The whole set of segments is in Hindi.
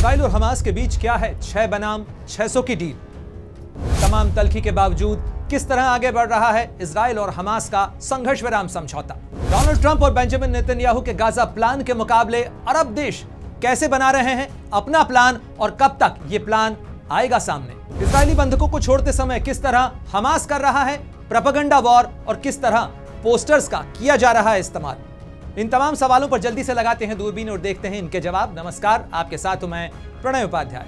इजराइल और हमास के बीच क्या है 6 बनाम 600 की डील। तमाम तल्खी के बावजूद किस तरह आगे बढ़ रहा है इजराइल और हमास का संघर्ष विराम समझौता। डोनाल्ड ट्रंप और बेंजामिन नेतन्याहू के गाजा प्लान के मुकाबले अरब देश कैसे बना रहे हैं अपना प्लान और कब तक ये प्लान आएगा सामने। इजरायली बंधकों को छोड़ते समय किस तरह हमास कर रहा है प्रोपेगेंडा वॉर और किस तरह पोस्टर्स का किया जा रहा है इस्तेमाल। इन तमाम सवालों पर जल्दी से लगाते हैं दूरबीन और देखते हैं इनके जवाब। नमस्कार, आपके साथ हूं मैं प्रणय उपाध्याय।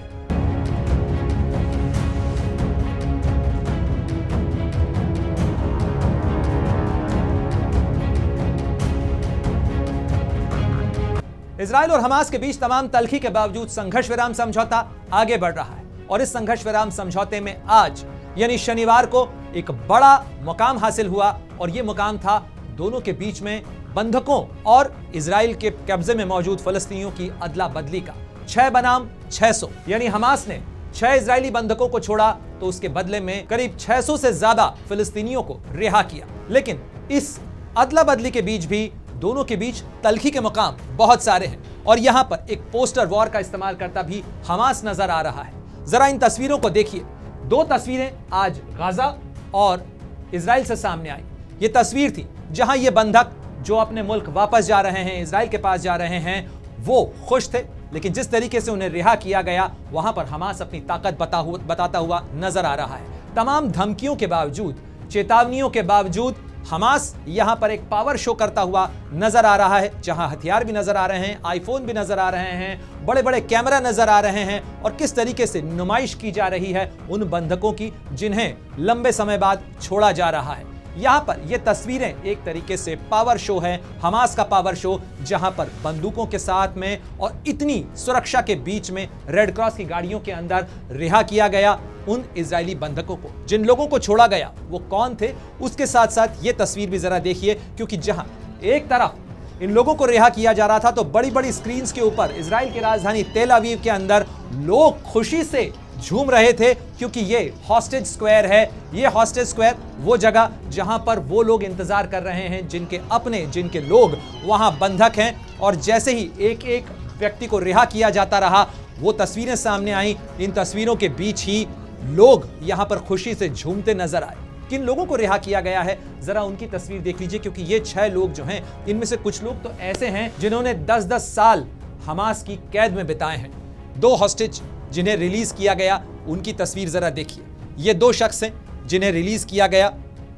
इजराइल और हमास के बीच तमाम तल्खी के बावजूद संघर्ष विराम समझौता आगे बढ़ रहा है और इस संघर्ष विराम समझौते में आज यानी शनिवार को एक बड़ा मुकाम हासिल हुआ और यह मुकाम था दोनों के बीच में बंधकों और इजराइल के कब्जे में मौजूद फलस्तीनियों की अदला बदली का। 6 बनाम 600 यानी हमास ने 6 इजरायली बंधकों को छोड़ा तो उसके बदले में करीब 600 से ज्यादा फिलिस्तीनियों को रिहा किया। लेकिन इस अदला बदली के बीच भी दोनों के बीच तल्खी के मुकाम बहुत सारे हैं और यहां पर एक पोस्टर वॉर का इस्तेमाल करता भी हमास नजर आ रहा है। जरा इन तस्वीरों को देखिए। 2 तस्वीरें आज गाजा और इजराइल से सामने आई। ये तस्वीर थी जहां ये बंधक जो अपने मुल्क वापस जा रहे हैं, इजराइल के पास जा रहे हैं, वो खुश थे। लेकिन जिस तरीके से उन्हें रिहा किया गया वहां पर हमास अपनी ताकत बताता हुआ नजर आ रहा है। तमाम धमकियों के बावजूद, चेतावनियों के बावजूद हमास यहां पर एक पावर शो करता हुआ नजर आ रहा है, जहां हथियार भी नजर आ रहे हैं, आईफोन भी नजर आ रहे हैं, बड़े बड़े कैमरा नजर आ रहे हैं और किस तरीके से नुमाइश की जा रही है उन बंधकों की जिन्हें लंबे समय बाद छोड़ा जा रहा है। यहां पर ये तस्वीरें एक तरीके से पावर शो है, हमास का पावर शो, जहां पर बंदूकों के साथ में और इतनी सुरक्षा के बीच में रेड क्रॉस की गाड़ियों के अंदर रिहा किया गया उन इजरायली बंधकों को। जिन लोगों को छोड़ा गया वो कौन थे, उसके साथ साथ ये तस्वीर भी जरा देखिए, क्योंकि जहां एक तरफ इन लोगों को रिहा किया जा रहा था तो बड़ी बड़ी स्क्रीन्स के ऊपर इजराइल की राजधानी तेल अवीव के अंदर लोग खुशी से झूम रहे थे, क्योंकि ये हॉस्टेज स्क्वायर है। ये हॉस्टेज स्क्वायर वो जगह जहां पर वो लोग इंतजार कर रहे हैं जिनके लोग वहां बंधक हैं। और जैसे ही एक एक व्यक्ति को रिहा किया जाता रहा वो तस्वीरें सामने आई। इन तस्वीरों के बीच ही लोग यहां पर खुशी से झूमते नजर आए। किन लोगों को रिहा किया गया है जरा उनकी तस्वीर देख लीजिए, क्योंकि ये 6 लोग जो हैं इनमें से कुछ लोग तो ऐसे हैं जिन्होंने 10-10 साल हमास की कैद में बिताए हैं। 2 हॉस्टेज जिन्हें रिलीज किया गया उनकी तस्वीर जरा देखिए। ये 2 शख्स हैं जिन्हें रिलीज किया गया।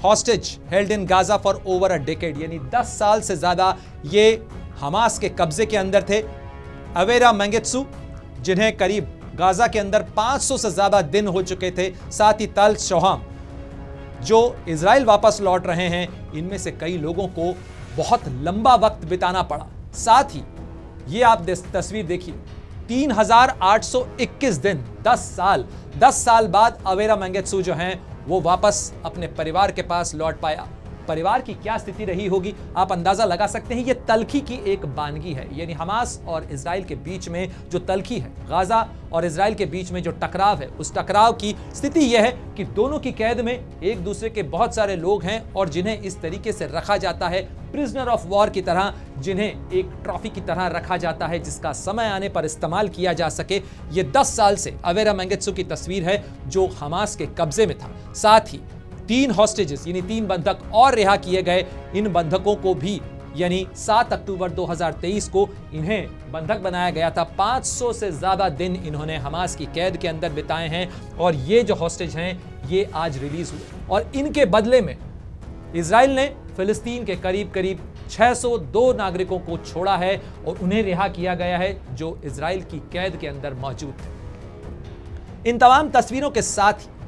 Hostage held in Gaza for over a decade, यानी 10 साल से ज्यादा ये हमास के कब्जे के अंदर थे। अवेरा मेंगित्सु जिन्हें करीब गाजा के अंदर 500 से ज्यादा दिन हो चुके थे। साथ ही तल शोहम जो इजराइल वापस लौट रहे हैं, इनमें से कई लोगों को बहुत लंबा वक्त बिताना पड़ा। साथ ही ये आप तस्वीर देखिए, 3821 दिन, 10 साल बाद अवेरा मेंगित्सु जो हैं वो वापस अपने परिवार के पास लौट पाया। परिवार की क्या स्थिति रही होगी आप अंदाजा लगा सकते हैं। ये तल्खी की एक बानगी है, यानी हमास और इजराइल के बीच में जो तल्खी है, गाजा और इजराइल के बीच में जो टकराव है, उस टकराव की स्थिति यह है कि दोनों की कैद में एक दूसरे के बहुत सारे लोग हैं और जिन्हें इस तरीके से रखा जाता है प्रिजनर ऑफ वॉर की तरह, जिन्हें एक ट्रॉफी की तरह रखा जाता है जिसका समय आने पर इस्तेमाल किया जा सके। ये 10 साल से अवेरा मेंगित्सु की तस्वीर है जो हमास के कब्जे में था। साथ ही 3 हॉस्टेजेस यानी 3 बंधक और रिहा किए गए। इन बंधकों को भी यानी 7 अक्टूबर 2023 को इन्हें बंधक बनाया गया था। 500 से ज्यादा दिन इन्होंने हमास की कैद के अंदर बिताए हैं और ये जो हॉस्टेज हैं ये आज रिलीज हुए और इनके बदले में इजराइल ने फिलिस्तीन के करीब 602 नागरिकों को छोड़ा है और उन्हें रिहा किया गया है जो इजराइल की कैद के अंदर मौजूद थे। इन तमाम तस्वीरों के साथ ही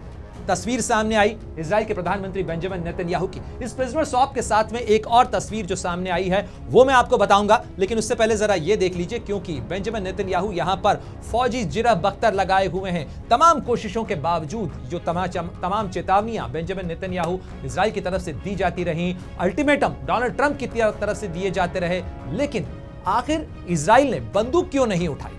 तस्वीर सामने आई इजराइल के प्रधानमंत्री बेंजामिन नेतन्याहू की। इस प्रिजनर स्वैप के साथ में एक और तस्वीर जो सामने आई है वो मैं आपको बताऊंगा, लेकिन उससे पहले जरा ये देख लीजिए, क्योंकि बेंजामिन नेतन्याहू यहां पर फौजी जिरह बख्तर लगाए हुए हैं। तमाम कोशिशों के बावजूद जो तमाम चेतावनियां बेंजामिन नेतन्याहू इजराइल की तरफ से दी जाती रही, अल्टीमेटम डोनाल्ड ट्रंप की तरफ से दिए जाते रहे, लेकिन आखिर इजराइल ने बंदूक क्यों नहीं उठाई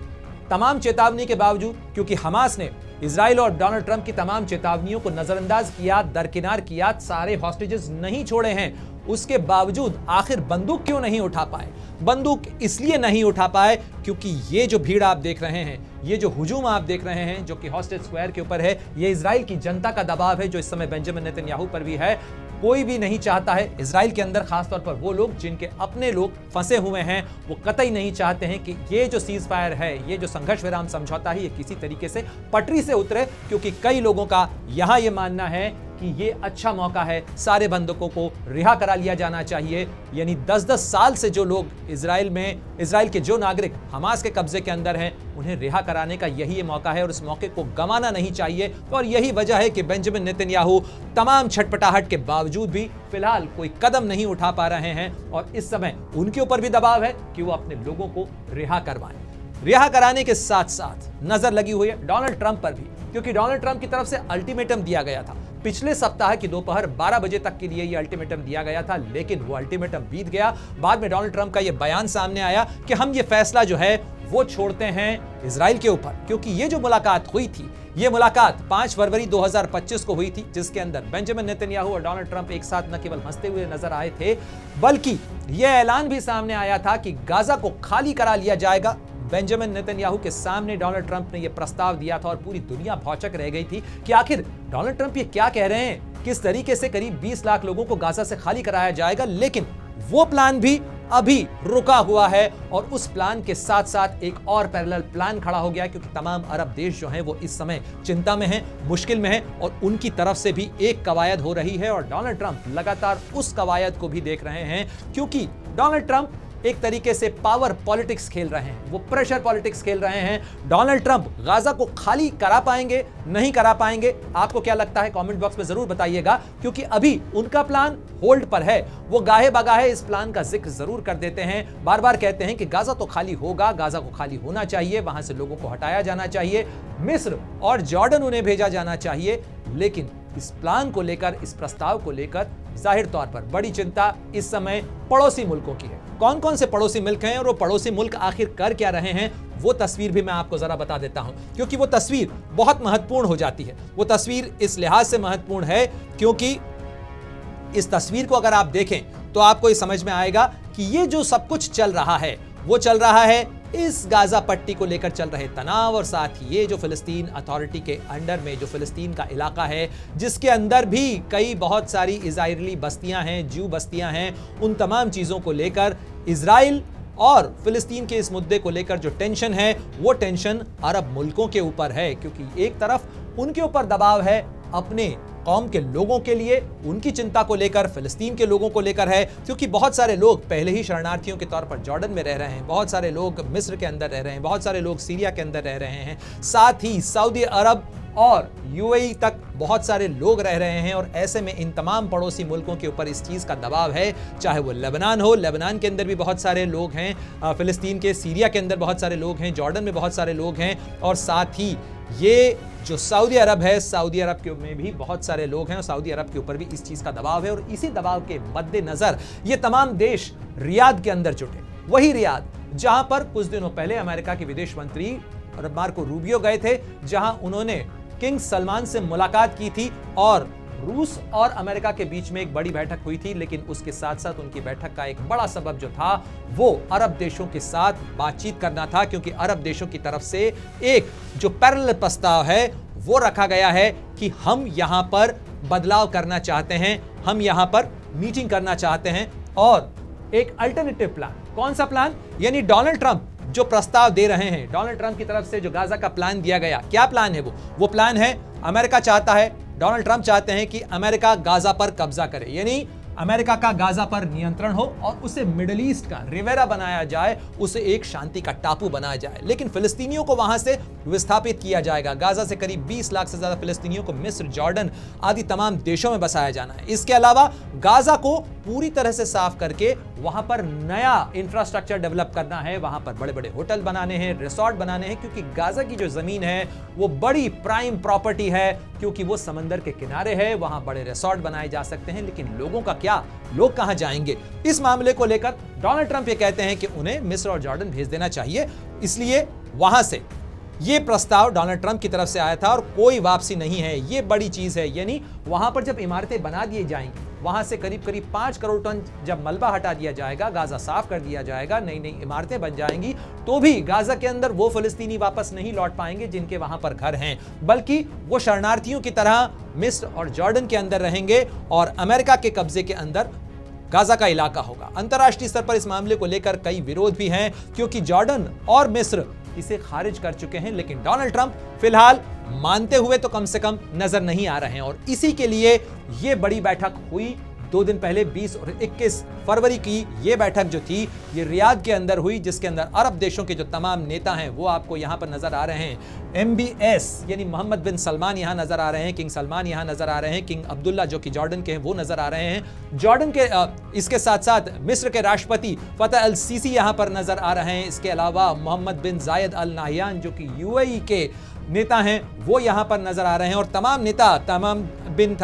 तमाम चेतावनी के बावजूद? क्योंकि हमास ने इजराइल और डोनाल्ड ट्रंप की तमाम चेतावनियों को नजरअंदाज किया, दरकिनार किया, सारे हॉस्टेजेस नहीं छोड़े हैं। उसके बावजूद आखिर बंदूक क्यों नहीं उठा पाए? बंदूक इसलिए नहीं उठा पाए क्योंकि ये जो भीड़ आप देख रहे हैं, ये जो हुजूम आप देख रहे हैं जो कि हॉस्टेज स्क्वायर के ऊपर है, ये इजराइल की जनता का दबाव है जो इस समय बेंजामिन नेतन्याहू पर भी है। कोई भी नहीं चाहता है, इजराइल के अंदर खासतौर पर वो लोग जिनके अपने लोग फंसे हुए हैं, वो कतई नहीं चाहते हैं कि ये जो सीज फायर है, ये जो संघर्ष विराम समझौता है, ये किसी तरीके से पटरी से उतरे, क्योंकि कई लोगों का यहां ये मानना है कि ये अच्छा मौका है, सारे बंधकों को रिहा करा लिया जाना चाहिए। यानी 10-10 साल से जो लोग इजराइल के जो नागरिक हमास के कब्जे के अंदर हैं, उन्हें रिहा कराने का यही मौका है और उस मौके को गंवाना नहीं चाहिए। और यही वजह है कि बेंजामिन नेतन्याहू तमाम छटपटाहट के बावजूद भी फिलहाल कोई कदम नहीं उठा पा रहे हैं और इस समय उनके ऊपर भी दबाव है कि वो अपने लोगों को रिहा करवाएं। रिहा कराने के साथ साथ नजर लगी हुई है डोनाल्ड ट्रंप पर भी, क्योंकि डोनाल्ड ट्रंप की तरफ से अल्टीमेटम दिया गया था। पिछले सप्ताह की दोपहर 12 बजे तक के लिए यह अल्टीमेटम दिया गया था, लेकिन वो अल्टीमेटम बीत गया। बाद में डोनाल्ड ट्रंप का यह बयान सामने आया कि हम ये फैसला जो है वो छोड़ते हैं इजराइल के ऊपर, क्योंकि ये जो मुलाकात हुई थी, ये मुलाकात 5 फरवरी 2025 को हुई थी, जिसके अंदर बेंजामिन नेतन्याहू और डोनाल्ड ट्रंप एक साथ न केवल हंसते हुए नजर आए थे, बल्कि यह ऐलान भी सामने आया था कि गाजा को खाली करा लिया जाएगा। बेंजामिन नेतन्याहू के सामने डोनाल्ड ट्रंप ने यह प्रस्ताव दिया था और पूरी दुनिया भौचक रह गई थी कि आखिर डोनाल्ड ट्रंप ये क्या कह रहे हैं, किस तरीके से करीब 20 लाख लोगों को गाजा से खाली कराया जाएगा। लेकिन वो प्लान भी अभी रुका हुआ है और उस प्लान के साथ साथ एक और पैरेलल प्लान खड़ा हो गया, क्योंकि तमाम अरब देश जो हैं वो इस समय चिंता में हैं, मुश्किल में हैं और उनकी तरफ से भी एक कवायद हो रही है और डोनाल्ड ट्रंप लगातार उस कवायद को भी देख रहे हैं, क्योंकि डोनाल्ड ट्रंप एक तरीके से पावर पॉलिटिक्स खेल रहे हैं, वो प्रेशर पॉलिटिक्स खेल रहे हैं। डोनाल्ड ट्रंप गाजा को खाली करा पाएंगे, नहीं करा पाएंगे, आपको क्या लगता है कमेंट बॉक्स में जरूर बताइएगा, क्योंकि अभी उनका प्लान होल्ड पर है। वो गाहे बगाहे इस प्लान का जिक्र जरूर कर देते हैं, बार बार कहते हैं कि गाजा तो खाली होगा, गाजा को खाली होना चाहिए, वहां से लोगों को हटाया जाना चाहिए, मिस्र और जॉर्डन उन्हें भेजा जाना चाहिए। लेकिन इस प्लान को लेकर, इस प्रस्ताव को लेकर जाहिर तौर पर बड़ी चिंता इस समय पड़ोसी मुल्कों की है। कौन कौन से पड़ोसी मुल्क हैं और वो पड़ोसी मुल्क आखिर कर क्या रहे हैं, वो तस्वीर भी मैं आपको जरा बता देता हूं, क्योंकि वो तस्वीर बहुत महत्वपूर्ण हो जाती है। वो तस्वीर इस लिहाज से महत्वपूर्ण है क्योंकि इस तस्वीर को अगर आप देखें तो आपको ये समझ में आएगा कि ये जो सब कुछ चल रहा है, वो चल रहा है इस गाजा पट्टी को लेकर चल रहे तनाव और साथ ही ये जो फिलिस्तीन अथॉरिटी के अंडर में जो फिलिस्तीन का इलाका है, जिसके अंदर भी कई बहुत सारी इजरायली बस्तियां हैं, ज्यू बस्तियां हैं, उन तमाम चीज़ों को लेकर इजराइल और फिलिस्तीन के इस मुद्दे को लेकर जो टेंशन है, वो टेंशन अरब मुल्कों के ऊपर है, क्योंकि एक तरफ उनके ऊपर दबाव है अपने कौम के लोगों के लिए, उनकी चिंता को लेकर, फिलिस्तीन के लोगों को लेकर है, क्योंकि बहुत सारे लोग पहले ही शरणार्थियों के तौर पर जॉर्डन में रह रहे हैं, बहुत सारे लोग मिस्र के अंदर रह रहे हैं, बहुत सारे लोग सीरिया के अंदर रह रहे हैं, साथ ही सऊदी अरब और यूएई तक बहुत सारे लोग रह रहे हैं। और ऐसे में इन तमाम पड़ोसी मुल्कों के ऊपर इस चीज़ का दबाव है, चाहे वो लेबनान हो, लेबनान के अंदर भी बहुत सारे लोग हैं, फिलिस्तीन के सीरिया के अंदर बहुत सारे लोग हैं, जॉर्डन में बहुत सारे लोग हैं, और साथ ही ये जो सऊदी अरब है, सऊदी अरब के में भी बहुत सारे लोग हैं और सऊदी अरब के ऊपर भी इस चीज़ का दबाव है। और इसी दबाव के मद्देनजर ये तमाम देश रियाद के अंदर जुटे, वही रियाद जहां पर कुछ दिनों पहले अमेरिका के विदेश मंत्री मार्को रूबियो गए थे, जहां उन्होंने किंग सलमान से मुलाकात की थी और रूस और अमेरिका के बीच में एक बड़ी बैठक हुई थी। लेकिन उसके साथ साथ उनकी बैठक का एक बड़ा सबब जो था वो अरब देशों के साथ बातचीत करना था, क्योंकि अरब देशों की तरफ से एक जो पैरेलल प्रस्ताव है वो रखा गया है कि हम यहां पर बदलाव करना चाहते हैं, हम यहां पर मीटिंग करना चाहते हैं और एक अल्टरनेटिव प्लान। कौन सा प्लान? यानी डोनाल्ड ट्रंप जो प्रस्ताव दे रहे हैं, डोनाल्ड ट्रंप की तरफ से जो गाजा का प्लान दिया गया, क्या प्लान है वो प्लान है, अमेरिका चाहता है, डोनाल्ड ट्रंप चाहते हैं कि अमेरिका गाजा पर कब्जा करे, यानी अमेरिका का गाजा पर नियंत्रण हो और उसे मिडिल ईस्ट का रिवेरा बनाया जाए, उसे एक शांति का टापू बनाया जाए। लेकिन फिलिस्तीनियों को वहां से विस्थापित किया जाएगा। गाजा से करीब 20 लाख से ज्यादा फिलिस्तीनियों को मिस्र, जॉर्डन आदि तमाम देशों में बसाया जाना है। इसके अलावा गाजा को पूरी तरह से साफ करके वहां पर नया इंफ्रास्ट्रक्चर डेवलप करना है, वहां पर बड़े बड़े होटल बनाने हैं, रिसोर्ट बनाने हैं, क्योंकि गाजा की जो जमीन है वो बड़ी प्राइम प्रॉपर्टी है, क्योंकि वो समंदर के किनारे है, वहां बड़े रिसोर्ट बनाए जा सकते हैं। लेकिन लोगों का क्या, लोग कहां जाएंगे? इस मामले को लेकर डोनाल्ड ट्रंप ये कहते हैं कि उन्हें मिस्र और जॉर्डन भेज देना चाहिए, इसलिए वहां से ये प्रस्ताव डोनाल्ड ट्रंप की तरफ से आया था और कोई वापसी नहीं है। ये बड़ी चीज है, यानी वहां पर जब इमारतें बना दी जाएंगी, वहां से करीब करीब 5 करोड़ टन जब मलबा हटा दिया जाएगा, गाजा साफ कर दिया जाएगा, नई नई इमारतें बन जाएंगी, तो भी गाजा के अंदर वो फिलिस्तीनी वापस नहीं लौट पाएंगे जिनके वहां पर घर हैं, बल्कि वो शरणार्थियों की तरह मिस्र और जॉर्डन के अंदर रहेंगे और अमेरिका के कब्जे के अंदर गाजा का इलाका होगा। अंतर्राष्ट्रीय स्तर पर इस मामले को लेकर कई विरोध भी हैं, क्योंकि जॉर्डन और मिस्र इसे खारिज कर चुके हैं, लेकिन डोनाल्ड ट्रंप फिलहाल मानते हुए तो कम से कम नजर नहीं आ रहे हैं। और इसी के लिए यह बड़ी बैठक हुई 2 दिन पहले 20 और 21 फरवरी की ये बैठक जो थी ये रियाद के अंदर हुई, जिसके अंदर अरब देशों के जो तमाम नेता हैं वो आपको यहां पर नजर आ रहे हैं। MBS यानी मोहम्मद बिन सलमान यहां नजर आ रहे हैं, किंग सलमान यहां नजर आ रहे हैं, किंग अब्दुल्ला जो कि जॉर्डन के हैं वो नजर आ रहे हैं, जॉर्डन के इसके साथ साथ मिस्र के राष्ट्रपति फतह अल सीसी यहां पर नजर आ रहे हैं। इसके अलावा मोहम्मद बिन जायद अल नाहयान जो कि UAE के नेता हैं वो यहां पर नजर आ रहे हैं, और तमाम नेता तमाम बिन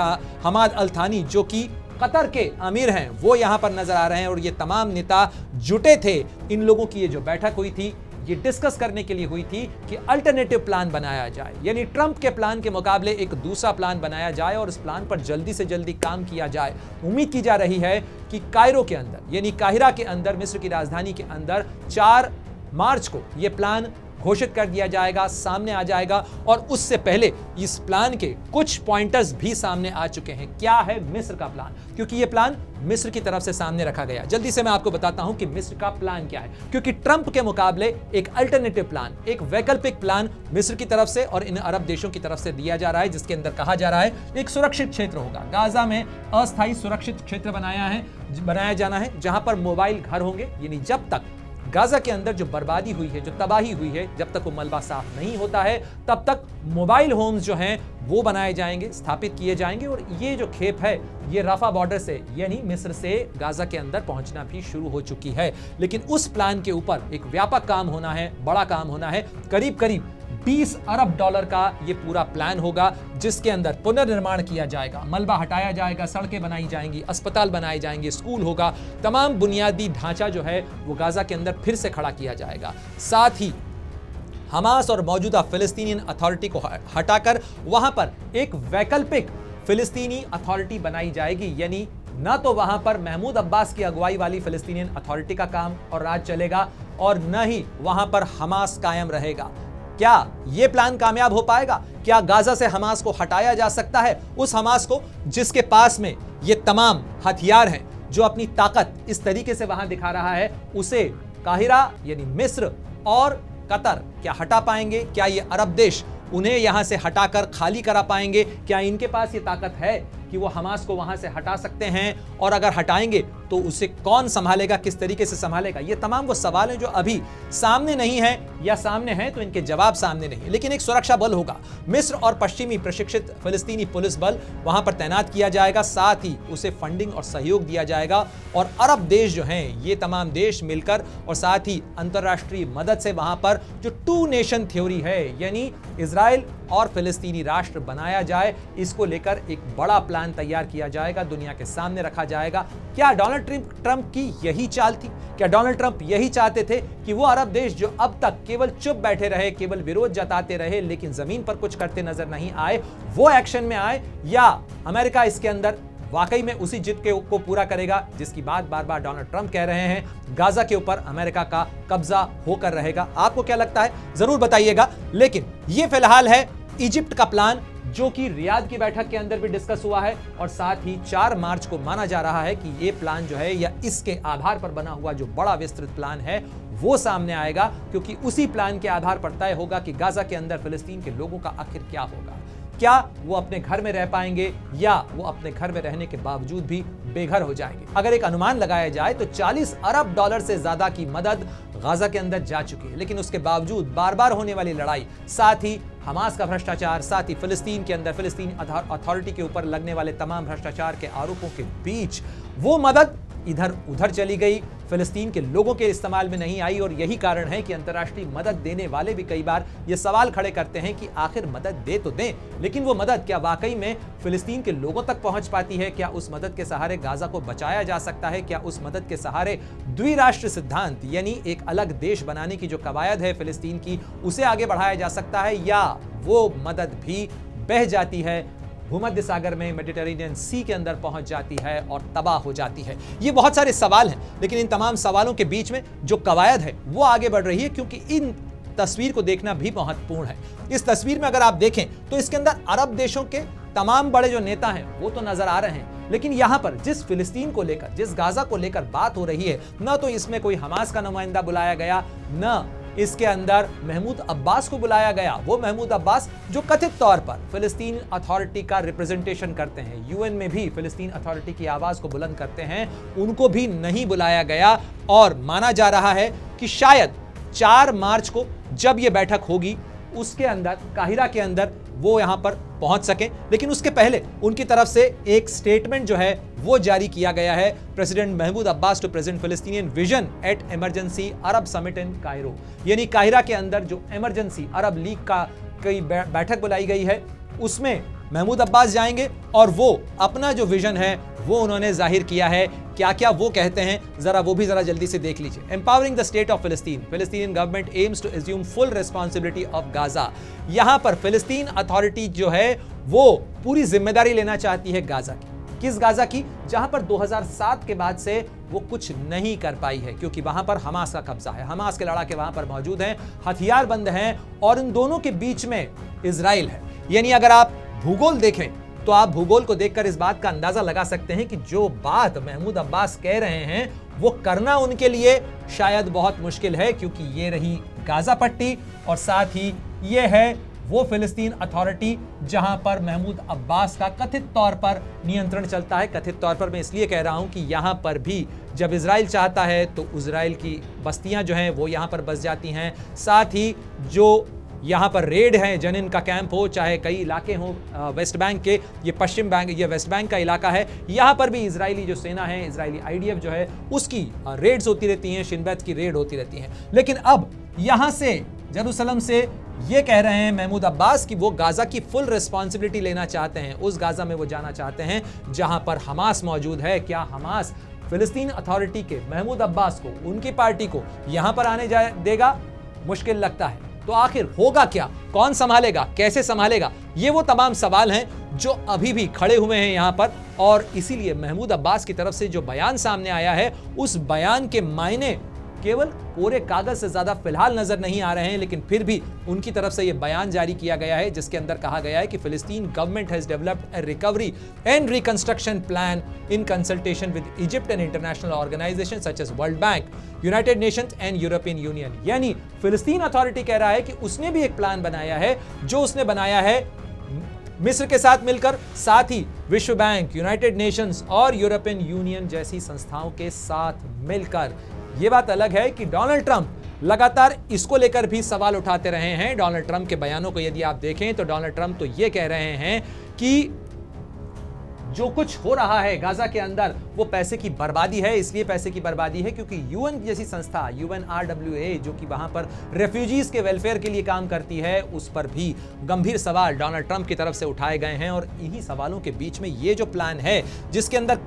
हमाद अल थानी जो कि कतर के अमीर हैं वो यहां पर नजर आ रहे हैं। और ये तमाम नेता जुटे थे। इन लोगों की ये जो बैठक हुई थी ये डिस्कस करने के लिए हुई थी कि अल्टरनेटिव प्लान बनाया जाए, यानी ट्रंप के प्लान के मुकाबले एक दूसरा प्लान बनाया जाए और इस प्लान पर जल्दी से जल्दी काम किया जाए। उम्मीद की जा रही है कि कायरो के अंदर यानी काहिरा के अंदर, मिस्र की राजधानी के अंदर 4 मार्च को यह प्लान घोषित कर दिया जाएगा, सामने आ जाएगा। और उससे पहले इस प्लान के कुछ पॉइंटर्स भी सामने आ चुके हैं। क्या है मिस्र का प्लान, क्योंकि यह प्लान मिस्र की तरफ से सामने रखा गया। जल्दी से मैं आपको बताता हूं कि मिस्र का प्लान क्या है, क्योंकि ट्रंप के मुकाबले एक अल्टरनेटिव प्लान, एक वैकल्पिक प्लान मिस्र की तरफ से और इन अरब देशों की तरफ से दिया जा रहा है, जिसके अंदर कहा जा रहा है एक सुरक्षित क्षेत्र होगा। गाजा में अस्थायी सुरक्षित क्षेत्र बनाया जाना है, जहां पर मोबाइल घर होंगे, यानी जब तक गाजा के अंदर जो बर्बादी हुई है, जो तबाही हुई है, जब तक वो मलबा साफ नहीं होता है तब तक मोबाइल होम्स जो हैं वो बनाए जाएंगे, स्थापित किए जाएंगे। और ये जो खेप है ये रफा बॉर्डर से यानी मिस्र से गाजा के अंदर पहुंचना भी शुरू हो चुकी है। लेकिन उस प्लान के ऊपर एक व्यापक काम होना है, बड़ा काम होना है। करीब करीब 20 अरब डॉलर का ये पूरा प्लान होगा, जिसके अंदर पुनर्निर्माण किया जाएगा, मलबा हटाया जाएगा, सड़कें बनाई जाएंगी, अस्पताल बनाए जाएंगे, स्कूल होगा, तमाम बुनियादी ढांचा जो है वो गाजा के अंदर फिर से खड़ा किया जाएगा। साथ ही हमास और मौजूदा फिलिस्तीनियन अथॉरिटी को हटाकर वहां पर एक वैकल्पिक फिलिस्तीनी अथॉरिटी बनाई जाएगी, यानी न तो वहां पर महमूद अब्बास की अगुवाई वाली फिलिस्तीनियन अथॉरिटी का काम और राज चलेगा और न ही वहां पर हमास कायम रहेगा। क्या यह प्लान कामयाब हो पाएगा? क्या गाजा से हमास को हटाया जा सकता है, उस हमास को जिसके पास में ये तमाम हथियार हैं, जो अपनी ताकत इस तरीके से वहां दिखा रहा है, उसे काहिरा यानी मिस्र और कतर क्या हटा पाएंगे? क्या ये अरब देश उन्हें यहां से हटाकर खाली करा पाएंगे? क्या इनके पास ये ताकत है कि वो हमास को वहां से हटा सकते हैं? और अगर हटाएंगे तो उसे कौन संभालेगा, किस तरीके से संभालेगा? ये तमाम वो सवाल हैं जो अभी सामने नहीं है, या सामने हैं तो इनके जवाब सामने नहीं है। लेकिन एक सुरक्षा बल होगा, मिस्र और पश्चिमी प्रशिक्षित फिलिस्तीनी पुलिस बल वहां पर तैनात किया जाएगा, साथ ही उसे फंडिंग और सहयोग दिया जाएगा। और अरब देश जो हैं ये तमाम देश मिलकर और साथ ही अंतर्राष्ट्रीय मदद से वहां पर जो 2 नेशन थ्योरी है, यानी इजराइल और फिलिस्तीनी राष्ट्र बनाया जाए, इसको लेकर एक बड़ा प्लान तैयार किया जाएगा, दुनिया के सामने रखा जाएगा। क्या डोनाल्ड ट्रंप की यही चाल थी? क्या डोनाल्ड ट्रंप यही चाहते थे कि वो अरब देश जो अब तक केवल चुप बैठे रहे, केवल विरोध जताते रहे, लेकिन जमीन पर कुछ करते नजर नहीं आए, वो एक्शन में आए? या अमेरिका इसके अंदर वाकई में उसी जिद को पूरा करेगा जिसकी बात बार बार डोनाल्ड ट्रंप कह रहे हैं, गाजा के ऊपर अमेरिका का कब्जा होकर रहेगा? आपको क्या लगता है जरूर बताइएगा। लेकिन ये फिलहाल है इजिप्ट का प्लान, जो कि रियाद की बैठक के अंदर भी डिस्कस हुआ है, और साथ ही 4 मार्च को माना जा रहा है कि ये प्लान जो है या इसके आधार पर बना हुआ जो बड़ा विस्तृत प्लान है वो सामने आएगा, क्योंकि उसी प्लान के आधार पर तय होगा कि गाजा के अंदर फिलिस्तीन के लोगों का आखिर क्या होगा। क्या वो अपने घर में रह पाएंगे या वो अपने घर में रहने के बावजूद भी बेघर हो जाएंगे? अगर एक अनुमान लगाया जाए तो 40 अरब डॉलर से ज्यादा की मदद गाजा के अंदर जा चुकी है, लेकिन उसके बावजूद बार बार होने वाली लड़ाई, साथ ही हमास का भ्रष्टाचार, साथ ही फिलिस्तीन के अंदर फिलिस्तीन अथॉरिटी के ऊपर लगने वाले तमाम भ्रष्टाचार के आरोपों के बीच वो मदद इधर उधर चली गई, फिलिस्तीन के लोगों के इस्तेमाल में नहीं आई। और यही कारण है कि अंतर्राष्ट्रीय मदद देने वाले भी कई बार ये सवाल खड़े करते हैं कि आखिर मदद दे तो दें, लेकिन वो मदद क्या वाकई में फिलिस्तीन के लोगों तक पहुंच पाती है? क्या उस मदद के सहारे गाजा को बचाया जा सकता है? क्या उस मदद के सहारे द्विराष्ट्र सिद्धांत यानी एक अलग देश बनाने की जो कवायद है फिलिस्तीन की, उसे आगे बढ़ाया जा सकता है? या वो मदद भी बह जाती है भूमध्य सागर में मेडिटेरेनियन सी के अंदर पहुंच जाती है और तबाह हो जाती है। ये बहुत सारे सवाल हैं, लेकिन इन तमाम सवालों के बीच में जो कवायद है वो आगे बढ़ रही है, क्योंकि इन तस्वीर को देखना भी महत्वपूर्ण है। इस तस्वीर में अगर आप देखें तो इसके अंदर अरब देशों के तमाम बड़े जो नेता हैं वो तो नजर आ रहे हैं, लेकिन यहां पर जिस फिलिस्तीन को लेकर, जिस गाजा को लेकर बात हो रही है, न तो इसमें कोई हमास का नुमाइंदा बुलाया गया, न इसके अंदर महमूद अब्बास को बुलाया गया। वो महमूद अब्बास जो कथित तौर पर फिलिस्तीन अथॉरिटी का रिप्रेजेंटेशन करते हैं, यूएन में भी फिलिस्तीन अथॉरिटी की आवाज को बुलंद करते हैं, उनको भी नहीं बुलाया गया। और माना जा रहा है कि शायद 4 मार्च को जब यह बैठक होगी उसके अंदर, काहिरा के अंदर वो यहां पर पहुंच सके, लेकिन उसके पहले उनकी तरफ से एक स्टेटमेंट जो है वो जारी किया गया है। President Mahmoud Abbas to present Palestinian vision at emergency Arab summit in Cairo, यानी काहिरा के अंदर जो इमरजेंसी अरब लीग का कई बैठक बुलाई गई है उसमें महमूद अब्बास जाएंगे और वो अपना जो विजन है वो उन्होंने जाहिर किया है। क्या क्या वो कहते हैं वो भी जरा जल्दी से देख लीजिए। Empowering the state of Palestine, Palestinian government aims to assume full responsibility of Gaza. यहां पर फिलिस्तीन अथॉरिटी जो है वो पूरी जिम्मेदारी लेना चाहती है गाजा की। किस गाजा की? जहां पर 2007 के बाद से वो कुछ नहीं कर पाई है, क्योंकि वहां पर हमास का कब्जा है, हमास के लड़ाके वहां पर मौजूद हैं, हथियार बंद हैं और इन दोनों के बीच में इजराइल है। यानी अगर आप भूगोल देखें तो आप भूगोल को देखकर इस बात का अंदाजा लगा सकते हैं कि जो बात महमूद अब्बास कह रहे हैं वो करना उनके लिए शायद बहुत मुश्किल है, क्योंकि ये रही गाजा पट्टी और साथ ही ये है वो फिलिस्तीन अथॉरिटी जहां पर महमूद अब्बास का कथित तौर पर नियंत्रण चलता है। कथित तौर पर मैं इसलिए कह रहा हूं कि यहां पर भी जब इजराइल चाहता है तो इजराइल की बस्तियां जो हैं वो यहां पर बस जाती हैं। साथ ही जो यहाँ पर रेड है, जनिन का कैंप हो, चाहे कई इलाके हों वेस्ट बैंक के, ये पश्चिम बैंक, ये वेस्ट बैंक का इलाका है, यहाँ पर भी इजरायली जो सेना है, इजरायली आईडीएफ जो है उसकी रेड्स होती रहती हैं, शिन बेत की रेड होती रहती हैं। लेकिन अब यहाँ से जेरूसलम से ये कह रहे हैं महमूद अब्बास कि वो गाजा की फुल रिस्पॉन्सिबिलिटी लेना चाहते हैं, उस गाजा में वो जाना चाहते हैं जहां पर हमास मौजूद है। क्या हमास फिलिस्तीन अथॉरिटी के महमूद अब्बास को, उनकी पार्टी को यहां पर आने देगा? मुश्किल लगता है। तो आखिर होगा क्या, कौन संभालेगा, कैसे संभालेगा, ये वो तमाम सवाल हैं जो अभी भी खड़े हुए हैं यहां पर। और इसीलिए महमूद अब्बास की तरफ से जो बयान सामने आया है उस बयान के मायने केवल कोरे कागज से ज्यादा फिलहाल नजर नहीं आ रहे हैं, लेकिन फिर भी उनकी तरफ से यह बयान जारी किया गया है जिसके अंदर कहा गया है कि Palestine government has developed a recovery and reconstruction plan in consultation with Egypt and international organisation such as World Bank, United Nations and European Union. यानी फिलिस्तीन अथॉरिटी कह रहा है कि उसने भी एक प्लान बनाया है, जो उसने बनाया है मिस्र के साथ मिलकर, साथ ही विश्व बैंक, यूनाइटेड नेशंस और यूरोपियन यूनियन जैसी संस्थाओं के साथ मिलकर। यह बात अलग है कि डोनाल्ड ट्रंप लगातार इसको लेकर भी सवाल उठाते रहे हैं। डोनाल्ड ट्रंप के बयानों को यदि आप देखें तो डोनाल्ड ट्रंप तो यह कह रहे हैं कि जो कुछ हो रहा है गाजा के अंदर वो पैसे की बर्बादी है। इसलिए पैसे की बर्बादी है क्योंकि यूएन जैसी संस्था, UNRWA, जो कि वहां पर रेफ्यूजीज के वेलफेयर के लिए काम करती है, उस पर भी गंभीर सवाल डोनाल्ड ट्रंप की तरफ से उठाए गए हैं। और इन्हीं सवालों के बीच में ये जो प्लान है जिसके अंदर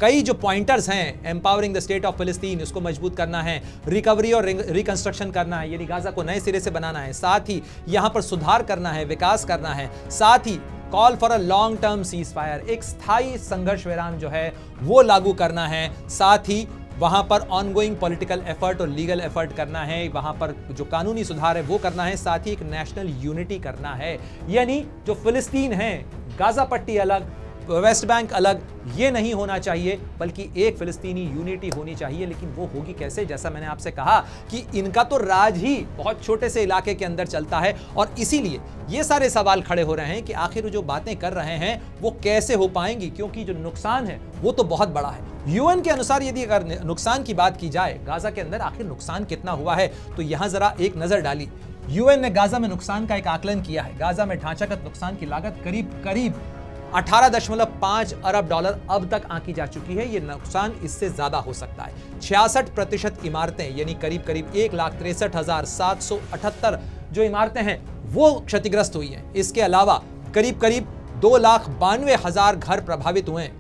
कई जो पॉइंटर्स हैं, एम्पावरिंग द स्टेट ऑफ फिलिस्तीन, उसको मजबूत करना है, रिकवरी और रिकंस्ट्रक्शन करना है, यानी गाजा को नए सिरे से बनाना है, साथ ही यहां पर सुधार करना है, विकास करना है, साथ ही call for a long term ceasefire, एक स्थायी संघर्ष विराम जो है वो लागू करना है, साथ ही वहां पर ऑनगोइंग पॉलिटिकल एफर्ट और लीगल एफर्ट करना है, वहां पर जो कानूनी सुधार है वो करना है, साथ ही एक नेशनल यूनिटी करना है। यानी जो फिलिस्तीन है, गाजा पट्टी अलग, वेस्ट बैंक अलग, ये नहीं होना चाहिए, बल्कि एक फिलिस्तीनी यूनिटी होनी चाहिए। लेकिन वो होगी कैसे? जैसा मैंने आपसे कहा कि इनका तो राज ही बहुत छोटे से इलाके के अंदर चलता है और इसीलिए ये सारे सवाल खड़े हो रहे हैं कि आखिर जो बातें कर रहे हैं वो कैसे हो पाएंगी, क्योंकि जो नुकसान है वो तो बहुत बड़ा है। यूएन के अनुसार यदि अगर नुकसान की बात की जाए गाजा के अंदर, आखिर नुकसान कितना हुआ है, तो यहां जरा एक नजर डाली। यूएन ने गाजा में नुकसान का एक आकलन किया है। गाजा में ढांचागत नुकसान की लागत करीब 18.5 अरब डॉलर अब तक आंकी जा चुकी है। यह नुकसान इससे ज्यादा हो सकता है। 66% इमारतें, यानी करीब 1,63,778 जो इमारतें हैं वो क्षतिग्रस्त हुई हैं। इसके अलावा करीब 2,92,000 घर प्रभावित हुए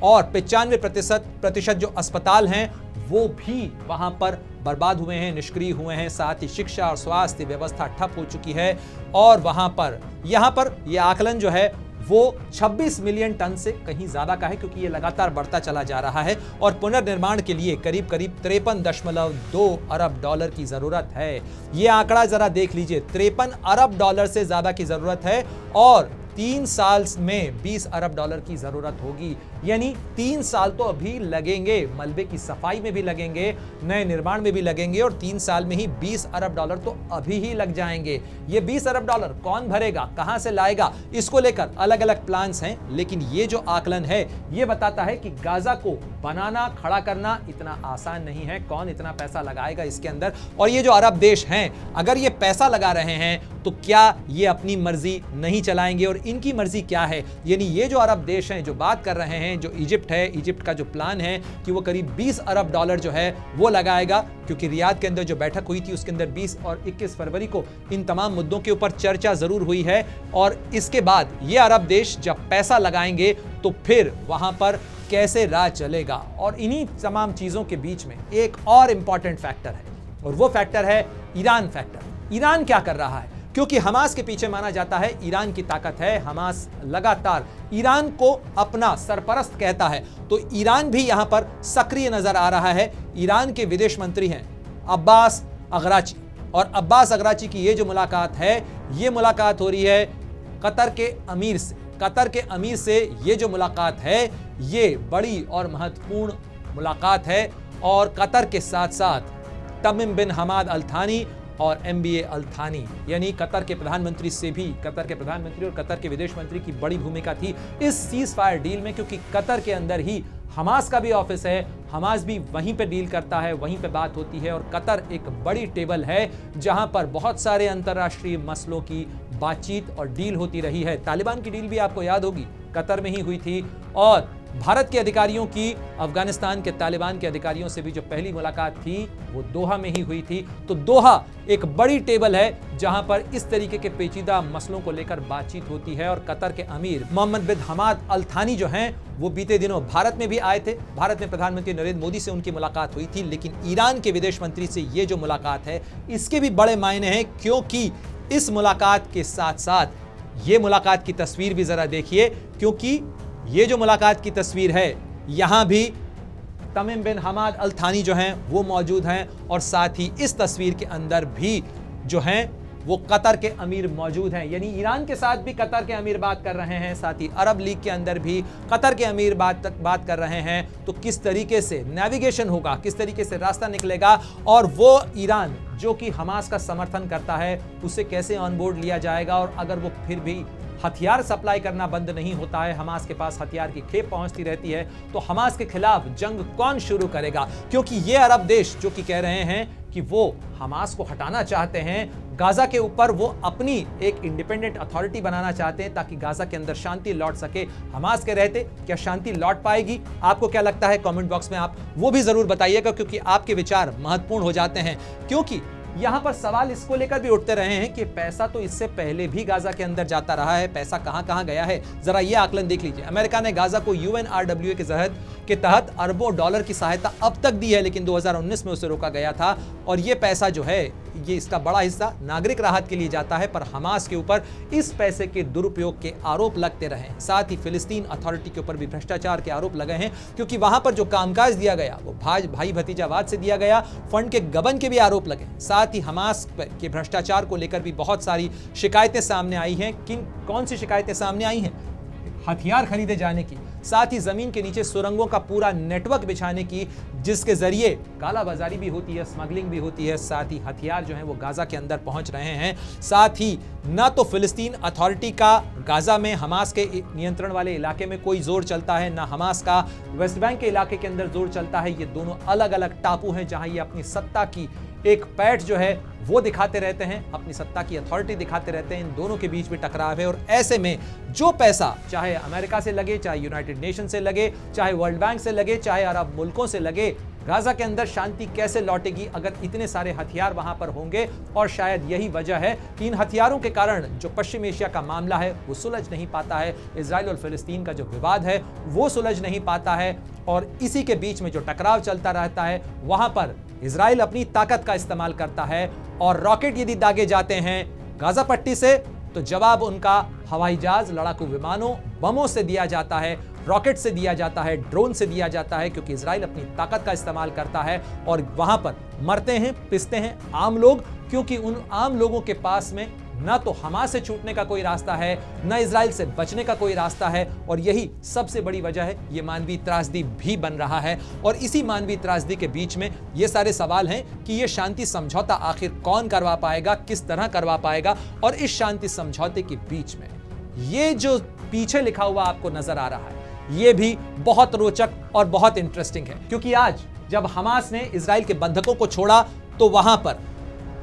और 95% जो अस्पताल हैं वो भी वहां पर बर्बाद हुए हैं, निष्क्रिय हुए हैं। साथ ही शिक्षा और स्वास्थ्य व्यवस्था ठप हो चुकी है और वहां पर यहां पर यह आकलन जो है वो 26 मिलियन टन से कहीं ज्यादा का है, क्योंकि ये लगातार बढ़ता चला जा रहा है और पुनर्निर्माण के लिए करीब करीब 53.2 अरब डॉलर की जरूरत है। ये आंकड़ा जरा देख लीजिए, 53 अरब डॉलर से ज्यादा की जरूरत है और 3 साल में 20 अरब डॉलर की जरूरत होगी। यानी 3 साल तो अभी लगेंगे, मलबे की सफाई में भी लगेंगे, नए निर्माण में भी लगेंगे और 3 साल में ही 20 अरब डॉलर तो अभी ही लग जाएंगे। ये 20 अरब डॉलर कौन भरेगा, कहां से लाएगा, इसको लेकर अलग अलग प्लान्स हैं, लेकिन ये जो आकलन है ये बताता है कि गाजा को बनाना, खड़ा करना इतना आसान नहीं है। कौन इतना पैसा लगाएगा इसके अंदर? और ये जो अरब देश हैं, अगर ये पैसा लगा रहे हैं तो क्या ये अपनी मर्जी नहीं चलाएंगे? और इनकी मर्जी क्या है? यानी ये जो अरब देश हैं जो बात कर रहे हैं, जो इजिप्ट है, इजिप्ट का जो प्लान है कि वो करीब 20 अरब डॉलर जो है वो लगाएगा, क्योंकि रियाद के अंदर जो बैठक हुई थी उसके अंदर 20 और 21 फरवरी को इन तमाम मुद्दों के ऊपर चर्चा जरूर हुई है। और इसके बाद ये अरब देश जब पैसा लगाएंगे तो फिर वहां पर कैसे राज चलेगा? और इन्हीं तमाम चीजों के बीच में एक और इंपॉर्टेंट फैक्टर है और वो फैक्टर है ईरान फैक्टर। ईरान क्या कर रहा है? क्योंकि हमास के पीछे माना जाता है ईरान की ताकत है, हमास लगातार ईरान को अपना सरपरस्त कहता है, तो ईरान भी यहां पर सक्रिय नजर आ रहा है। ईरान के विदेश मंत्री हैं अब्बास अगराची, और अब्बास अगराची की ये जो मुलाकात है, ये मुलाकात हो रही है कतर के अमीर से। कतर के अमीर से ये जो मुलाकात है ये बड़ी और महत्वपूर्ण मुलाकात है और कतर के साथ साथ तमीम बिन हमाद अल थानी और MBA अल थानी यानी कतर के प्रधानमंत्री से भी, कतर के प्रधानमंत्री और कतर के विदेश मंत्री की बड़ी भूमिका थी इस सीज फायर डील में, क्योंकि कतर के अंदर ही हमास का भी ऑफिस है, हमास भी वहीं पे डील करता है, वहीं पे बात होती है और कतर एक बड़ी टेबल है जहां पर बहुत सारे अंतर्राष्ट्रीय मसलों की बातचीत और डील होती रही है। तालिबान की डील भी आपको याद होगी कतर में ही हुई थी और भारत के अधिकारियों की अफगानिस्तान के तालिबान के अधिकारियों से भी जो पहली मुलाकात थी वो दोहा में ही हुई थी। तो दोहा एक बड़ी टेबल है जहां पर इस तरीके के पेचीदा मसलों को लेकर बातचीत होती है और कतर के अमीर मोहम्मद बिन हमाद अल थानी जो हैं वो बीते दिनों भारत में भी आए थे। भारत में प्रधानमंत्री नरेंद्र मोदी से उनकी मुलाकात हुई थी, लेकिन ईरान के विदेश मंत्री से ये जो मुलाकात है इसके भी बड़े मायने हैं, क्योंकि इस मुलाकात के साथ साथ ये मुलाकात की तस्वीर भी जरा देखिए, क्योंकि ये जो मुलाकात की तस्वीर है यहां भी तमीम बिन हमाद अल थानी जो हैं वो मौजूद हैं और साथ ही इस तस्वीर के अंदर भी जो हैं वो कतर के अमीर मौजूद हैं। यानी ईरान के साथ भी कतर के अमीर बात कर रहे हैं, साथ ही अरब लीग के अंदर भी कतर के अमीर बात कर रहे हैं। तो किस तरीके से नेविगेशन होगा, किस तरीके से रास्ता निकलेगा और वो ईरान जो कि हमास का समर्थन करता है उसे कैसे ऑन बोर्ड लिया जाएगा, और अगर वो फिर भी हथियार सप्लाई करना बंद नहीं होता है, हमास के पास हथियार की खेप पहुंचती रहती है, तो हमास के खिलाफ जंग कौन शुरू करेगा? क्योंकि ये अरब देश जो कि कह रहे हैं कि वो हमास को हटाना चाहते हैं, गाजा के ऊपर वो अपनी एक इंडिपेंडेंट अथॉरिटी बनाना चाहते हैं ताकि गाजा के अंदर शांति लौट सके। हमास के रहते क्या शांति लौट पाएगी? आपको क्या लगता है? कमेंट बॉक्स में आप वो भी जरूर बताइएगा, क्योंकि आपके विचार महत्वपूर्ण हो जाते हैं। क्योंकि यहां पर सवाल इसको लेकर भी उठते रहे हैं कि पैसा तो इससे पहले भी गाजा के अंदर जाता रहा है, पैसा कहां गया है? जरा ये आकलन देख लीजिए। अमेरिका ने गाजा को UNRWA के तहत अरबों डॉलर की सहायता अब तक दी है, लेकिन 2019 में उसे रोका गया था और ये पैसा जो है ये इसका बड़ा हिस्सा नागरिक राहत के लिए जाता है, पर हमास के ऊपर इस पैसे के दुरुपयोग के आरोप लगते रहे। साथ ही फिलिस्तीन अथॉरिटी के ऊपर भी भ्रष्टाचार के आरोप लगे हैं, क्योंकि वहां पर जो कामकाज दिया गया वो भाई भतीजावाद से दिया गया, फंड के गबन के भी आरोप लगे। साथ ही हमास के भ्रष्टाचार को लेकर भी बहुत सारी शिकायतें सामने आई हैं। कौन सी शिकायतें सामने आई हैं? हथियार खरीदे जाने की, साथ ही जमीन के नीचे सुरंगों का पूरा नेटवर्क बिछाने की, जिसके जरिए कालाबाजारी भी होती है, स्मगलिंग भी होती है, साथ ही हथियार जो हैं वो गाजा के अंदर पहुंच रहे हैं। साथ ही ना तो फिलिस्तीन अथॉरिटी का गाजा में हमास के नियंत्रण वाले इलाके में कोई जोर चलता है, ना हमास का वेस्ट बैंक के इलाके के अंदर जोर चलता है। ये दोनों अलग अलग टापू हैं जहां ये अपनी सत्ता की एक पैठ जो है वो दिखाते रहते हैं, अपनी सत्ता की अथॉरिटी दिखाते रहते हैं। इन दोनों के बीच में टकराव है और ऐसे में जो पैसा चाहे अमेरिका से लगे, चाहे यूनाइटेड नेशन से लगे, चाहे वर्ल्ड बैंक से लगे, चाहे अरब मुल्कों से लगे, गाजा के अंदर शांति कैसे लौटेगी अगर इतने सारे हथियार वहां पर होंगे? और शायद यही वजह है कि इन हथियारों के कारण जो पश्चिम एशिया का मामला है वो सुलझ नहीं पाता है, इजराइल और फिलिस्तीन का जो विवाद है वो सुलझ नहीं पाता है, और इसी के बीच में जो टकराव चलता रहता है वहां पर इजराइल अपनी ताकत का इस्तेमाल करता है, और रॉकेट यदि दागे जाते हैं गाजा पट्टी से तो जवाब उनका हवाई जहाज, लड़ाकू विमानों, बमों से दिया जाता है, रॉकेट से दिया जाता है, ड्रोन से दिया जाता है, क्योंकि इजराइल अपनी ताकत का इस्तेमाल करता है और वहां पर मरते हैं, पिसते हैं आम लोग, क्योंकि उन आम लोगों के पास में ना तो हमास से छूटने का कोई रास्ता है, ना इजराइल से बचने का कोई रास्ता है, और यही सबसे बड़ी वजह है ये मानवीय त्रासदी भी बन रहा है। और इसी मानवीय त्रासदी के बीच में ये सारे सवाल हैं कि ये शांति समझौता आखिर कौन करवा पाएगा, किस तरह करवा पाएगा, और इस शांति समझौते के बीच में ये जो पीछे लिखा हुआ आपको नजर आ रहा है ये भी बहुत रोचक और बहुत इंटरेस्टिंग है, क्योंकि आज जब हमास ने इजराइल के बंधकों को छोड़ा तो वहां पर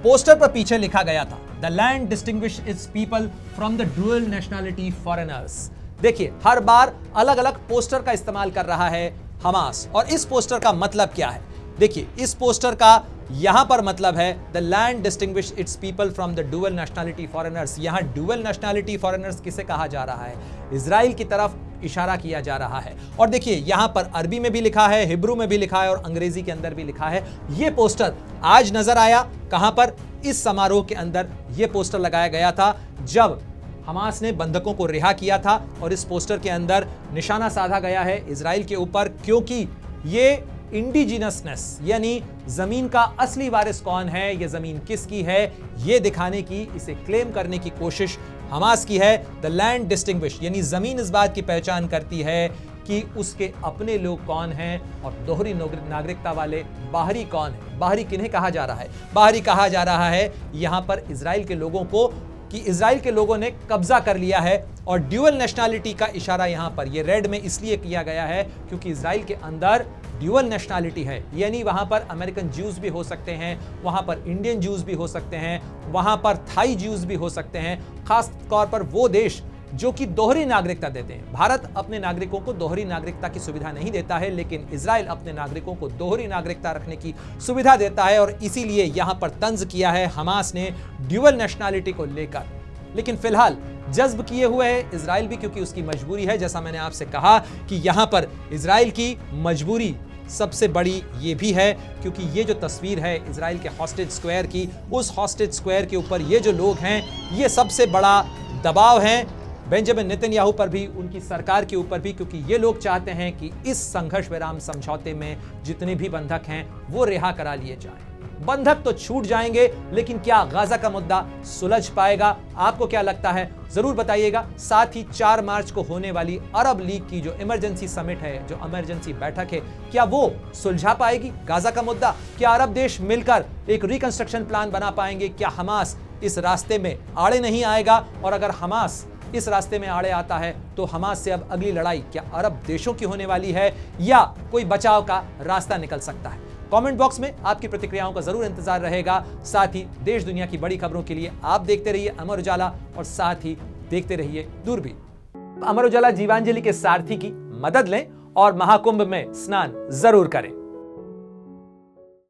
पोस्टर पर पीछे लिखा गया था, the land distinguish it's people from the dual nationality foreigners. देखिए, हर बार अलग अलग पोस्टर का इस्तेमाल कर रहा है हमास, और इस पोस्टर का मतलब क्या है? देखिए, इस पोस्टर का यहां पर मतलब है the land distinguish it's people from the dual nationality foreigners. यहां डुअल नेशनैलिटी फॉरेनर्स किसे कहा जा रहा है? इजराइल की तरफ इशारा किया जा रहा है। और देखिए, यहां पर अरबी में भी लिखा है, हिब्रू में भी लिखा है और अंग्रेजी के अंदर भी लिखा है। यह पोस्टर आज नजर आया कहां पर? इस समारोह के अंदर यह पोस्टर लगाया गया था जब हमास ने बंधकों को रिहा किया था, और इस पोस्टर के अंदर निशाना साधा गया है इजराइल के ऊपर, क्योंकि ये इंडिजिनसनेस यानी जमीन का असली वारिस कौन है, ये जमीन किसकी है, ये दिखाने की, इसे क्लेम करने की कोशिश हमास की है। द लैंड डिस्टिंग्विश यानी जमीन इस बात की पहचान करती है कि उसके अपने लोग कौन हैं और दोहरी नागरिकता वाले बाहरी कौन है। बाहरी किन्हें कहा जा रहा है? बाहरी कहा जा रहा है यहां पर इजराइल के लोगों को, कि इजराइल के लोगों ने कब्जा कर लिया है। और ड्यूअल नेशनैलिटी का इशारा यहां पर ये रेड में इसलिए किया गया है क्योंकि इजराइल के अंदर ड्यूअल नेशनैलिटी है, यानी वहां पर अमेरिकन ज्यूज भी हो सकते हैं, वहां पर इंडियन ज्यूज भी हो सकते हैं, वहां पर थाई ज्यूज भी हो सकते हैं, खास तौर पर वो देश जो कि दोहरी नागरिकता देते हैं। भारत अपने नागरिकों को दोहरी नागरिकता की सुविधा नहीं देता है, लेकिन इजराइल अपने नागरिकों को दोहरी नागरिकता रखने की सुविधा देता है, और इसीलिए यहां पर तंज किया है हमास ने ड्यूअल नेशनैलिटी को लेकर। लेकिन फिलहाल जज्ब किए हुए है इजराइल भी, क्योंकि उसकी मजबूरी है। जैसा मैंने आपसे कहा कि यहां पर इजराइल की मजबूरी सबसे बड़ी ये भी है क्योंकि ये जो तस्वीर है इजराइल के हॉस्टेज स्क्वायर की, उस हॉस्टेज स्क्वायर के ऊपर ये जो लोग हैं ये सबसे बड़ा दबाव है बेंजामिन नेतन्याहू पर भी, उनकी सरकार के ऊपर भी, क्योंकि ये लोग चाहते हैं कि इस संघर्ष विराम समझौते में जितने भी बंधक हैं वो रिहा करा लिए जाएं। बंधक तो छूट जाएंगे, लेकिन क्या गाजा का मुद्दा सुलझ पाएगा? आपको क्या लगता है जरूर बताइएगा। साथ ही 4 मार्च को होने वाली अरब लीग की जो इमरजेंसी समिट है, जो इमरजेंसी बैठक है, क्या वो सुलझा पाएगी गाजा का मुद्दा? क्या अरब देश मिलकर एक रिकंस्ट्रक्शन प्लान बना पाएंगे? क्या हमास इस रास्ते में आड़े नहीं आएगा? और अगर हमास इस रास्ते में आड़े आता है तो हमास से अब अगली लड़ाई क्या अरब देशों की होने वाली है या कोई बचाव का रास्ता निकल सकता है? कमेंट बॉक्स में आपकी प्रतिक्रियाओं का जरूर इंतजार रहेगा। साथ ही देश दुनिया की बड़ी खबरों के लिए आप देखते रहिए अमर उजाला, और साथ ही देखते रहिए दूरबीन। अमर उजाला जीवांजलि के सारथी की मदद लें और महाकुंभ में स्नान जरूर करें।